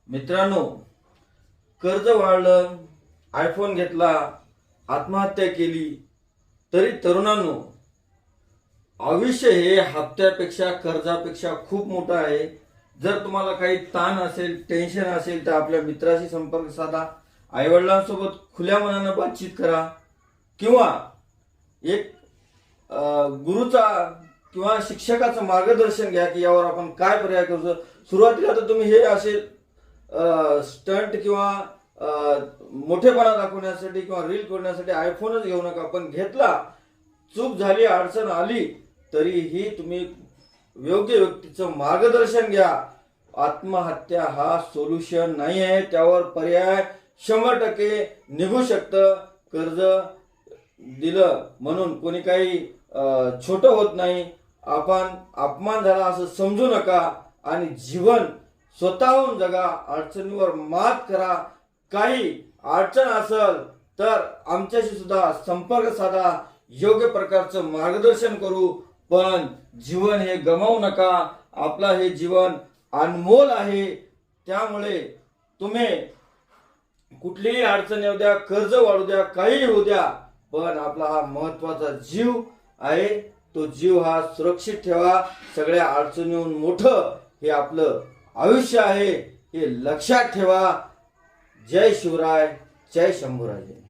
मित्रांनो, कर्ज वाढलं, आयफोन घेतला, आत्महत्या केली, तरी तरुणांनो, आयुष्य हे हप्त्यापेक्षा कर्जापेक्षा खूप मोठं आहे. जर तुम्हाला काही ताण असेल, टेन्शन असेल तर आपल्या मित्राशी संपर्क साधा, आईवडिलांसोबत खुल्या मनानं बातचीत करा किंवा एक गुरुचा किंवा शिक्षकाचं मार्गदर्शन घ्या की यावर आपण काय पर्याय करू. सुरुवातीला तर तुम्ही हे असे स्टंट किंवा मोठेपणा दाखवण्यासाठी किंवा रील करण्यासाठी आयफोनच घेऊ नका. पण घेतला, चूक झाली, अडचण आली तरीही तुम्ही योग्य व्यक्तीचं मार्गदर्शन घ्या. आत्महत्या हा सोल्युशन नाही आहे, त्यावर पर्याय 100% निघू शकतं. कर्ज दिलं म्हणून कोणी काही छोटं होत नाही. आपण अपमान झाला असं समजू नका आणि जीवन स्वतःहून जगा, अडचणीवर मात करा. काही अडचण असेल तर आमच्याशी सुद्धा संपर्क साधा, योग्य प्रकारचं मार्गदर्शन करू. पण जीवन हे गमावू नका. आपलं हे जीवन अनमोल आहे. त्यामुळे तुम्ही कुठलीही अडचण येऊ द्या, कर्ज वाढू द्या, काही होऊ द्या, पण आपला हा महत्वाचा जीव आहे, तो जीव हा सुरक्षित ठेवा. सगळ्या अडचणीहून मोठं हे आपलं आयुष्य आहे, हे लक्षात ठेवा. जय शिवराय, जय शंभूराजे.